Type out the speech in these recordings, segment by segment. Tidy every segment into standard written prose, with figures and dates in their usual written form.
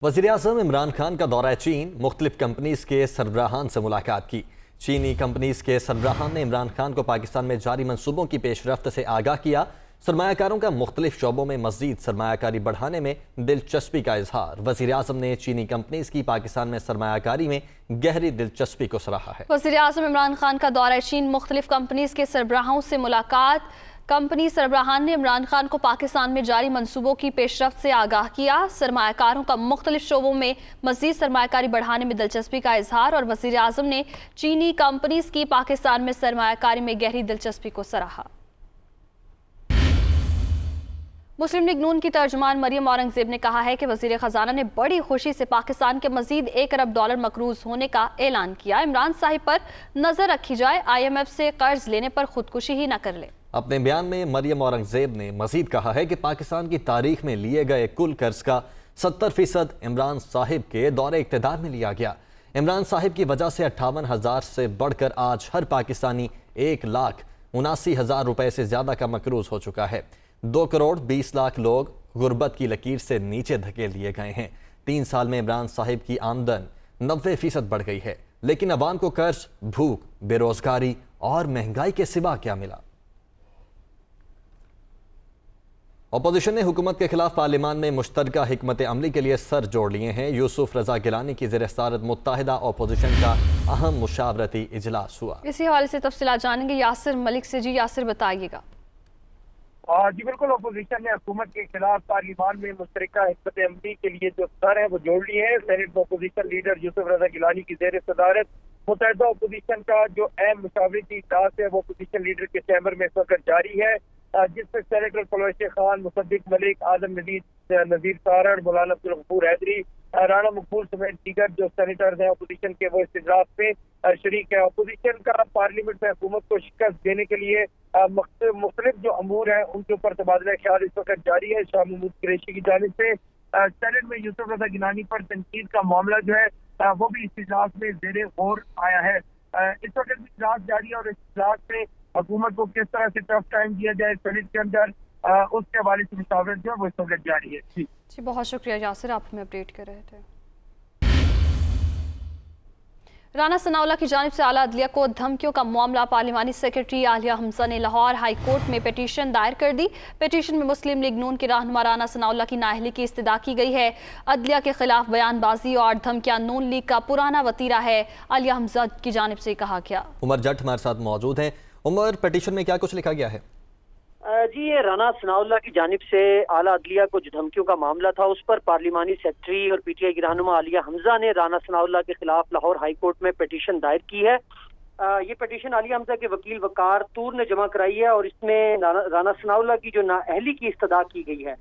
वज़ीर-ए-आज़म इमरान खान का दौरा चीन, मुख्तलिफ कंपनीज के सरबराहान से मुलाकात की। चीनी कंपनीज के सरबराहान ने इमरान खान को पाकिस्तान में जारी मंसूबों की पेशरफ्त से आगाह किया। सरमायाकारों का मुख्तलिफ शोबों में मज़ीद सरमायाकारी बढ़ाने में दिलचस्पी का इजहार। वज़ीर-ए-आज़म ने चीनी कंपनीज की पाकिस्तान में सरमायाकारी में गहरी दिलचस्पी को सराहा है। वज़ीर-ए-आज़म इमरान खान का दौरा चीन, मुख्तलिफ कंपनीज के सरबराहों से मुलाकात। कंपनी सरबराहान ने इमरान खान को पाकिस्तान में जारी मंसूबों की पेशरफ्त से आगाह किया। सरमायाकारों का मुख्तलिफ शोबों में मज़ीद सरमायाकारी बढ़ाने में दिलचस्पी का इजहार और वज़ीर-ए-आज़म ने चीनी कंपनीज की पाकिस्तान में सरमायाकारी में गहरी दिलचस्पी को सराहा। मुस्लिम लीग नून की तर्जुमान मरियम औरंगज़ेब ने कहा है कि वज़ीर ख़जाना ने बड़ी खुशी से पाकिस्तान के मज़ीद $1 अरब मकरूज़ होने का ऐलान किया। इमरान साहिब पर नज़र रखी जाए, IMF से कर्ज लेने पर खुदकुशी ही न कर ले। अपने बयान में मरियम औरंगज़ेब ने मज़ीद कहा है कि पाकिस्तान की तारीख में लिए गए कुल कर्ज का 70% इमरान साहिब के दौरे इक़्तिदार में लिया गया। इमरान साहिब की वजह से 58,000 से बढ़कर आज हर पाकिस्तानी 1,79,000 रुपए से ज़्यादा का मकरूज़ हो चुका है। 2 करोड़ 20 लाख लोग गुर्बत की लकीर से नीचे धकेल दिए गए हैं। 3 साल में इमरान साहिब की आमदन 90% बढ़ गई है, लेकिन अवाम को कर्ज, भूख, बेरोजगारी और महंगाई के सिवा क्या मिला? अपोजिशन ने हुकूमत के खिलाफ पार्लियामान में मुश्तरका हिकमत अमली के लिए सर जोड़ लिए हैं। यूसुफ रजा गिलानी की ज़ेर सदारत मुत्तहिदा अपोजिशन का अहम मुशावरती इजलास हुआ। इसी हवाले से तफसीलात जानेंगे यासिर मलिक से। जी यासिर, बताइएगा। जी बिल्कुल, अपोजिशन ने हुकूमत के खिलाफ पार्लियामान में मुश्तरका हिकमत अमली के लिए जो सर है वो जोड़ लिए हैं। सेनेट में अपोजिशन लीडर यूसुफ रजा गिलानी की ज़ेर सदारत मुत्तहिदा अपोजिशन का जो अहम मुशावरती इजलास है वो अपोजिशन लीडर के चैम्बर में इस वक्त जारी है, जिसमें सेनेटर फलवश खान, मुसद्दिक मलिक, आदम नज़ीर सारण, मौलाना अब्दुल गफूर हैदरी, राना मकबूल समेत दीगर जो सेनेटर्स हैं अपोजिशन के वो इस इजलास में शरीक है। अपोजिशन का पार्लियामेंट में हुकूमत को शिकस्त देने के लिए मुख्तलिफ जो अमूर हैं उनके ऊपर तबादला ख्याल इस वक्त जारी है। शाह महमूद कुरैशी की जानिब से सेनेट में यूसुफ रजा गिलानी पर तनकीद का मामला जो है वो भी इस इजलास में ज़ेरे गौर आया है। इस वक्त इजलास जारी है और इस इजलास में हुकूमत को किस तरह से टफ टाइम दिया जाए सेनेट के अंदर, उसके हवाले से मुशावरत जो है वो इस वक्त जारी है। जी बहुत शुक्रिया यासिर, आप हमें अपडेट कर रहे थे। राना सनाउल्लाह की जानिब से आला अदलिया को धमकियों का मामला। पार्लिमानी सेक्रेटरी आलिया हमजा ने लाहौर हाई कोर्ट में पिटीशन दायर कर दी। पिटीशन में मुस्लिम लीग नून के रहनुमा राना सनाउल्लाह की नाअहली की इस्तदा की गई है। अदलिया के खिलाफ बयानबाजी और धमकियां नून लीग का पुराना वतीरा है, आलिया हमजा की जानिब से कहा गया। उमर जट हमारे साथ मौजूद हैं। उमर, पिटीशन में क्या कुछ लिखा गया है? जी, ये राना सनाउल्लाह की जानिब से आला अदलिया को जो धमकियों का मामला था उस पर पार्लिमानी सेक्रेटरी और PTI की रहनुमा आलिया हमजा ने राना सनाउल्लाह के खिलाफ लाहौर हाई कोर्ट में पिटीशन दायर की है। ये पिटीशन आलिया हमजा के वकील वकार तूर ने जमा कराई है और इसमें राना सनाउल्लाह की जो नाअहली की इस्तदा की गई है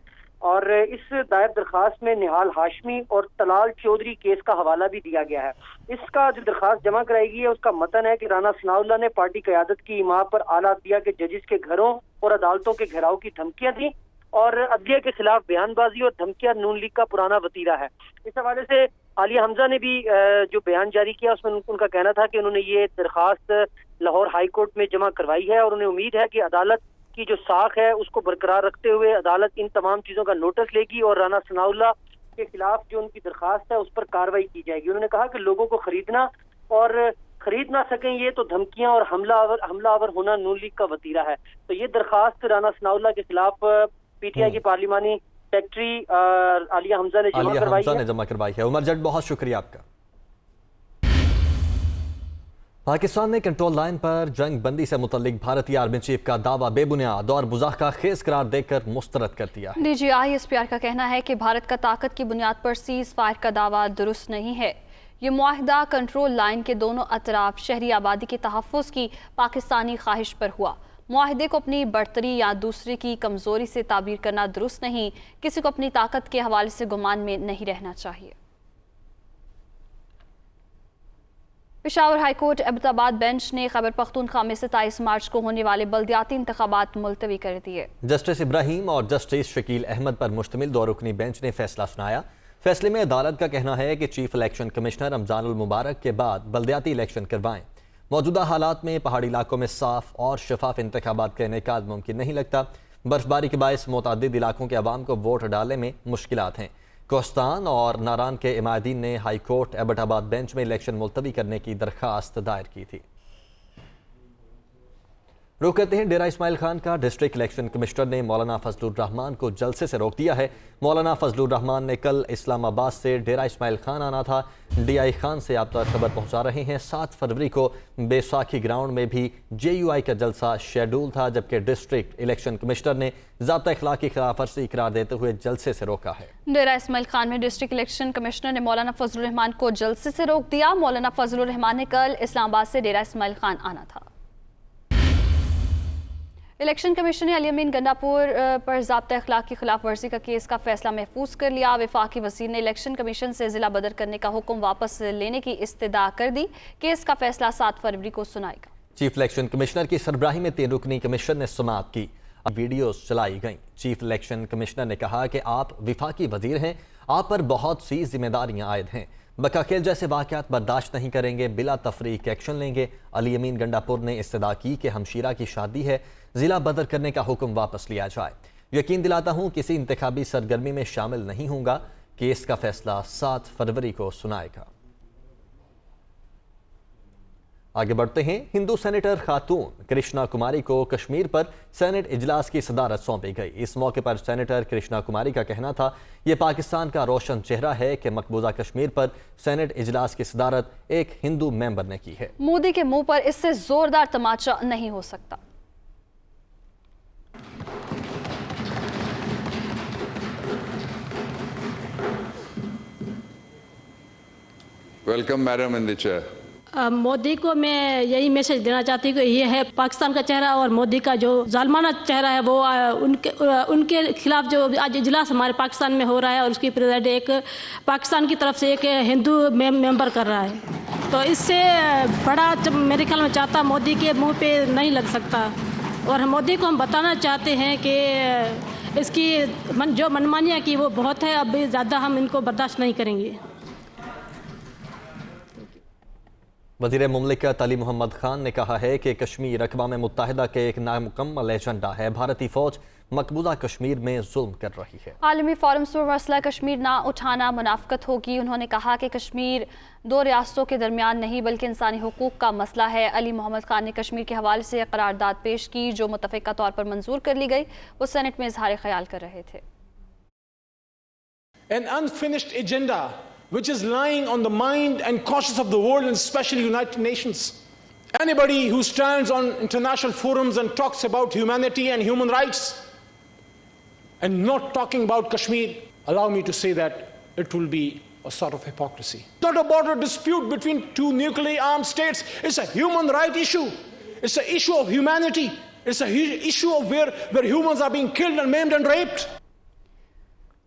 और इस दायर दरखास्त में निहाल हाशमी और तलाल चौधरी केस का हवाला भी दिया गया है। इसका जो दरखास्त जमा कराई गई है उसका मतन है कि राना सनाउल्लाह ने पार्टी क़यादत की इमाम पर आला अदलिया के जजिस के घरों और अदालतों के घेराव की धमकियां दी और अदलिया के खिलाफ बयानबाजी और धमकियां नून लीग का पुराना वतीरा है। इस हवाले से आलिया हमजा ने भी जो बयान जारी किया उसमें उनका कहना था कि उन्होंने ये दरखास्त लाहौर हाई कोर्ट में जमा करवाई है और उन्हें उम्मीद है कि अदालत की जो साख है उसको बरकरार रखते हुए अदालत इन तमाम चीज़ों का नोटिस लेगी और राना सनाउल्लाह के खिलाफ जो उनकी दरखास्त है उस पर कार्रवाई की जाएगी। उन्होंने कहा कि लोगों को खरीदना और खरीद ना सकें ये तो धमकियां और हमलावर होना नून लीग का वतीरा है। तो ये दरखास्त राना सनाउल्लाह के खिलाफ PTI की पार्लिमानी सेक्रेटरी आलिया हमजा ने जमा करवाई है। उमर जट, बहुत शुक्रिया आपका। पाकिस्तान ने कंट्रोल लाइन पर जंग बंदी से मुतल्लिक भारतीय आर्मी चीफ का दावा बेबुनियाद और मुज़ाहका खेज करार देकर मुस्तरद कर दिया है। DGI SPR का कहना है कि भारत का ताकत की बुनियाद पर सीज फायर का दावा दुरुस्त नहीं है। ये मुआहिदा कंट्रोल लाइन के दोनों अतराफ शहरी आबादी के तहफ़्फ़ुज़ की पाकिस्तानी ख्वाहिश पर हुआ। मुआहिदे को अपनी बढ़तरी या दूसरे की कमज़ोरी से ताबीर करना दुरुस्त नहीं। किसी को अपनी ताकत के हवाले से गुमान में नहीं रहना चाहिए। Peshawar high court Abbottabad bench ने खैबर पख्तूनख्वा में 27 मार्च को होने वाले बल्दियाती इंतखाबात मुलतवी कर दिए। जस्टिस इब्राहिम और जस्टिस शकील अहमद पर मुश्तमिल 2 रुकनी बेंच ने फैसला सुनाया। फैसले में अदालत का कहना है कि चीफ इलेक्शन कमिश्नर रमजान उल मुबारक के बाद बल्दियाती इलेक्शन करवाएं। मौजूदा हालात में पहाड़ी इलाकों में साफ और शफाफ इंतखाबात का इनेकाद मुमकिन नहीं लगता। बर्फबारी के बायस मुतअद्दिद इलाकों के अवाम को वोट डालने में मुश्किलात हैं। کوہستان اور ناران کے عمائدین نے ہائی کورٹ ایبٹ آباد بینچ میں الیکشن ملتوی کرنے کی درخواست دائر کی تھی۔ رخ کرتے ہیں ڈیرہ اسماعیل خان کا۔ ڈسٹرکٹ الیکشن کمشنر نے مولانا فضل الرحمان کو جلسے سے روک دیا ہے۔ مولانا فضل الرحمان نے کل اسلام آباد سے ڈیرہ اسماعیل خان آنا تھا۔ ڈی آئی خان سے آپ تک خبر پہنچا رہے ہیں 7 فروری کو بیساکھی گراؤنڈ میں بھی جے یو آئی کا جلسہ شیڈول تھا، جبکہ ڈسٹرکٹ الیکشن کمشنر نے ضابطہ اخلاق کی خلاف ورزی قرار دیتے ہوئے جلسے سے روکا ہے۔ ڈیرہ اسماعیل خان میں ڈسٹرکٹ الیکشن کمشنر نے مولانا فضل الرحمان کو جلسے سے روک دیا۔ مولانا فضل الرحمان نے کل اسلام آباد سے ڈیرہ اسماعیل خان آنا تھا۔ الیکشن کمیشن نے علی امین گنڈا پور پر ضابطہ اخلاق کی خلاف ورزی کا کیس کا فیصلہ محفوظ کر لیا۔ وفاقی وزیر نے الیکشن کمیشن سے ضلع بدر کرنے کا حکم واپس لینے کی استدعا کر دی۔ کیس کا فیصلہ 7 فروری کو سنائے گا۔ چیف الیکشن کمشنر کی سربراہی میں 3 رکنی کمیشن نے سماعت کی۔ ویڈیوز چلائی گئیں۔ چیف الیکشن کمشنر نے کہا کہ آپ وفاقی وزیر ہیں، آپ پر بہت سی ذمہ داریاں عائد ہیں، بکاکھیل جیسے واقعات برداشت نہیں کریں گے، بلا تفریق ایکشن لیں گے۔ علی امین گنڈا پور نے استدعا کی کہ ہمشیرہ کی شادی ہے، ضلع بدر کرنے کا حکم واپس لیا جائے۔ یقین دلاتا ہوں کسی انتخابی سرگرمی میں شامل نہیں ہوں گا۔ کیس کا فیصلہ 7 فروری کو سنائے گا۔ آگے بڑھتے ہیں۔ ہندو سینیٹر خاتون کرشنا کماری کو کشمیر پر سینٹ اجلاس کی صدارت سونپی گئی۔ اس موقع پر سینیٹر کرشنا کماری کا کہنا تھا، یہ پاکستان کا روشن چہرہ ہے کہ مقبوضہ کشمیر پر سینٹ اجلاس کی صدارت ایک ہندو ممبر نے کی ہے۔ مودی کے منہ پر اس سے زوردار تماچا نہیں ہو سکتا۔ ویلکم میڈم ان دی چیئر۔ مودی کو میں یہی میسج دینا چاہتی ہوں کہ یہ ہے پاکستان کا چہرہ، اور مودی کا جو ظالمانہ چہرہ ہے وہ ان کے خلاف جو آج اجلاس ہمارے پاکستان میں ہو رہا ہے، اور اس کی پریزیڈنٹ ایک پاکستان کی طرف سے ایک ہندو ممبر کر رہا ہے، تو اس سے بڑا میرے خیال میں چاہتا مودی کے منہ پہ نہیں لگ سکتا۔ اور مودی کو ہم بتانا چاہتے ہیں کہ اس کی جو منمانیاں کی وہ بہت ہے، اب زیادہ ہم ان کو برداشت نہیں کریں گے۔ وزیر مملکت علی محمد خان نے کہا ہے کہ کشمیر اقوام متحدہ کے ایک نامکمل ایجنڈا ہے۔ بھارتی فوج مقبوضہ کشمیر میں ظلم کر رہی ہے۔ عالمی فورم پر مسئلہ کشمیر نہ اٹھانا منافقت ہوگی۔ انہوں نے کہا کہ کشمیر 2 ریاستوں کے درمیان نہیں بلکہ انسانی حقوق کا مسئلہ ہے۔ علی محمد خان نے کشمیر کے حوالے سے قرارداد پیش کی جو متفقہ طور پر منظور کر لی گئی۔ وہ سینٹ میں اظہار خیال کر رہے تھے۔ An unfinished agenda which is lying on the mind and conscience of the world, and especially United Nations. Anybody who stands on international forums and talks about humanity and human rights and not talking about Kashmir, allow me to say that it will be a sort of hypocrisy. It's not a border dispute between 2 nuclearly armed states. It's a human right issue. It's an issue of humanity. It's an issue of where humans are being killed and maimed and raped.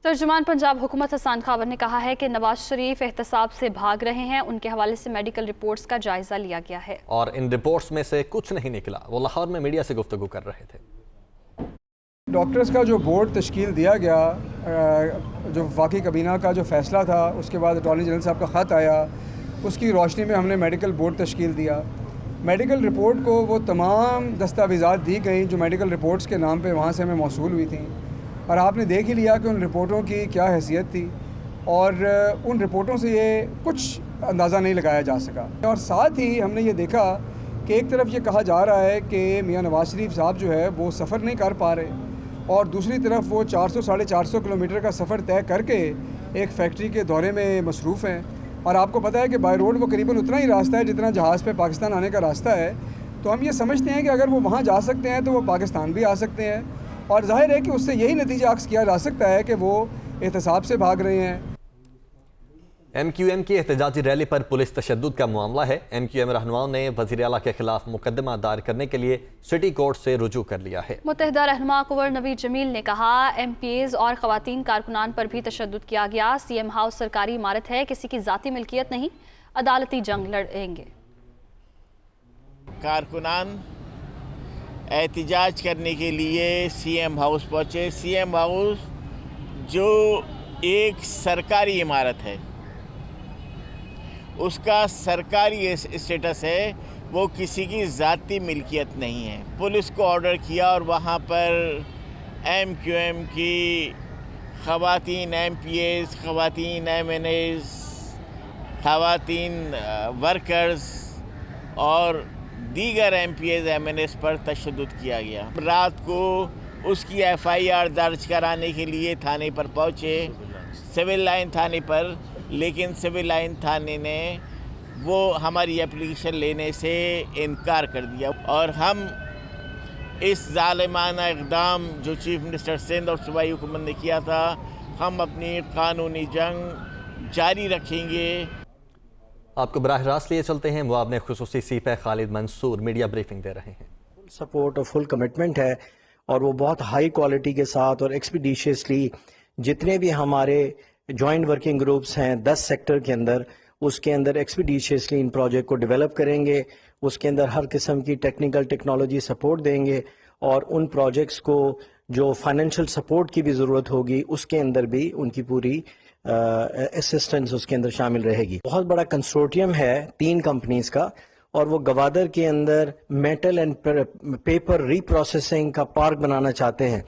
ترجمان پنجاب حکومت حسان خاور نے کہا ہے کہ نواز شریف احتساب سے بھاگ رہے ہیں۔ ان کے حوالے سے میڈیکل رپورٹس کا جائزہ لیا گیا ہے، اور ان رپورٹس میں سے کچھ نہیں نکلا۔ وہ لاہور میں میڈیا سے گفتگو کر رہے تھے۔ ڈاکٹرز کا جو بورڈ تشکیل دیا گیا، جو وفاقی کابینہ کا جو فیصلہ تھا، اس کے بعد اٹارنی جنرل صاحب کا خط آیا، اس کی روشنی میں ہم نے میڈیکل بورڈ تشکیل دیا۔ میڈیکل رپورٹ کو وہ تمام دستاویزات دی گئیں جو میڈیکل رپورٹس کے نام پہ وہاں سے ہمیں موصول ہوئی تھیں، اور آپ نے دیکھ ہی لیا کہ ان رپورٹوں کی کیا حیثیت تھی، اور ان رپورٹوں سے یہ کچھ اندازہ نہیں لگایا جا سکا۔ اور ساتھ ہی ہم نے یہ دیکھا کہ ایک طرف یہ کہا جا رہا ہے کہ میاں نواز شریف صاحب جو ہے وہ سفر نہیں کر پا رہے، اور دوسری طرف وہ 400-450 کلومیٹر کا سفر طے کر کے ایک فیکٹری کے دورے میں مصروف ہیں، اور آپ کو پتہ ہے کہ بائی روڈ وہ قریباً اتنا ہی راستہ ہے جتنا جہاز پہ پاکستان آنے کا راستہ ہے۔ تو ہم یہ سمجھتے ہیں کہ اگر وہ وہاں جا سکتے ہیں تو وہ پاکستان بھی آ سکتے ہیں، اور ظاہر ہے کہ اس سے یہی نتیجہ عکس کیا جا سکتا ہے کہ وہ احتساب سے بھاگ رہے ہیں۔ ایم کیو ایم کی احتجاجی ریلی پر پولیس تشدد کا معاملہ ہے۔ ایم کیو ایم رہنماؤں نے وزیر اعلیٰ کے خلاف مقدمہ دائر کرنے کے لیے سٹی کورٹ سے رجوع کر لیا ہے۔ متحدہ رہنما کنور نوید جمیل نے کہا ایم پی ایز اور خواتین کارکنان پر بھی تشدد کیا گیا۔ سی ایم ہاؤس سرکاری عمارت ہے، کسی کی ذاتی ملکیت نہیں، عدالتی جنگ لڑیں گے۔ کارکنان احتجاج کرنے کے لیے سی ایم ہاؤس پہنچے۔ سی ایم ہاؤس جو ایک سرکاری عمارت ہے، اس کا سرکاری اسٹیٹس ہے، وہ کسی کی ذاتی ملکیت نہیں ہے۔ پولیس کو آرڈر کیا اور وہاں پر ایم کیو ایم کی ख़वातीन MPAs, ख़वातीन MNAs, ख़वातीन वर्कर्स और दीगर MPAs MNAs पर तशद्दुद किया गया। रात को उसकी FIR दर्ज कराने के लिए थाने पर पहुँचे, सिविल लाइन थाने पर, लेकिन सिविल लाइन थाने ने वो हमारी एप्लीकेशन लेने से इनकार कर दिया और हम इस ज़ालिमाना इक़दाम जो चीफ मिनिस्टर सिंध और सूबाई हुकूमत ने किया था, हम अपनी कानूनी जंग जारी रखेंगे। आपको बराह रास्त लिए चलते हैं, मुआवने खुसूसी सिपाही खालिद मंसूर मीडिया ब्रीफिंग दे रहे हैं। सपोर्ट और फुल कमिटमेंट है और वो बहुत हाई क्वालिटी के साथ और एक्सपीडिशियसली जितने भी हमारे जॉइंट वर्किंग ग्रुप्स हैं 10 सेक्टर के अंदर, उसके अंदर एक्सपीडिशियसली इन प्रोजेक्ट को डेवलप करेंगे, उसके अंदर हर किस्म की टेक्निकल टेक्नोलॉजी सपोर्ट देंगे और उन प्रोजेक्ट्स को जो फाइनेंशियल सपोर्ट की भी ज़रूरत होगी उसके अंदर भी उनकी पूरी असिस्टेंस उसके अंदर शामिल रहेगी। बहुत बड़ा कंसोर्टियम है 3 कंपनीज का और वो गवादर के अंदर मेटल एंड पेपर रीप्रोसेसिंग का पार्क बनाना चाहते हैं।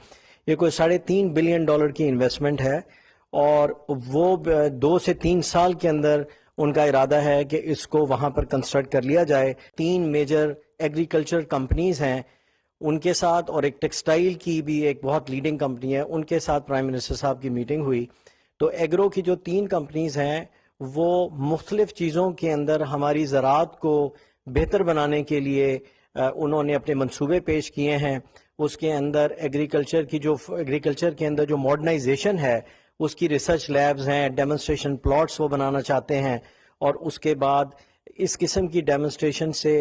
ये कोई $3.5 बिलियन की इन्वेस्टमेंट है और वो 2 से 3 साल के अंदर उनका इरादा है कि इसको वहां पर कंस्ट्रक्ट कर लिया जाए। 3 मेजर एग्रीकल्चर कंपनीज हैं उनके साथ और एक टेक्सटाइल की भी एक बहुत लीडिंग कंपनी है, उनके साथ प्राइम मिनिस्टर साहब की मीटिंग हुई। तो एग्रो की जो 3 कंपनीज हैं वो मुख्तलिफ चीज़ों के अंदर हमारी ज़राअत को बेहतर बनाने के लिए उन्होंने अपने मंसूबे पेश किए हैं। उसके अंदर एग्रीकल्चर के अंदर जो मॉडर्नाइजेशन है उसकी रिसर्च लैब्स हैं, डेमोन्स्ट्रेशन प्लॉट्स वो बनाना चाहते हैं और उसके बाद इस किस्म की डेमोन्स्ट्रेशन से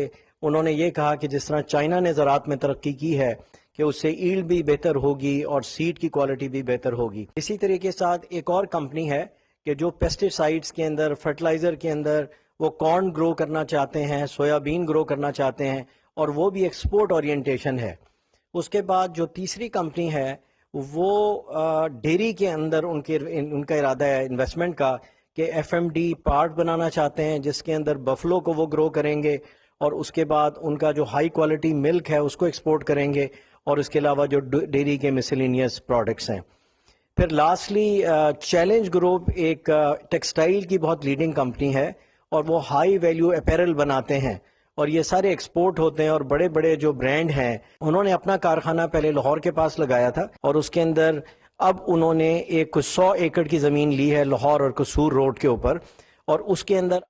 उन्होंने ये कहा कि जिस तरह चाइना ने ज़राअत में तरक्की की है कि उससे ईल्ड भी बेहतर होगी और सीड की क्वालिटी भी बेहतर होगी। इसी तरीके के साथ एक और कंपनी है कि जो पेस्टिसाइड्स के अंदर, फर्टिलाइज़र के अंदर वो कॉर्न ग्रो करना चाहते हैं, सोयाबीन ग्रो करना चाहते हैं और वो भी एक्सपोर्ट ओरिएंटेशन है। उसके बाद जो तीसरी कंपनी है वो डेयरी के अंदर उनका इरादा है इन्वेस्टमेंट का कि FMD पार्ट बनाना चाहते हैं जिसके अंदर बफलो को वो ग्रो करेंगे और उसके बाद उनका जो हाई क्वालिटी मिल्क है उसको एक्सपोर्ट करेंगे और इसके अलावा जो डेयरी के मिसलिनियस प्रोडक्ट्स हैं। फिर लास्टली चैलेंज ग्रुप एक टेक्सटाइल की बहुत लीडिंग कंपनी है और वो हाई वैल्यू अपैरल बनाते हैं और ये सारे एक्सपोर्ट होते हैं और बड़े बड़े जो ब्रांड हैं उन्होंने अपना कारखाना पहले लाहौर के पास लगाया था और उसके अंदर अब उन्होंने एक 100 एकड़ की ज़मीन ली है लाहौर और कसूर रोड के ऊपर और उसके अंदर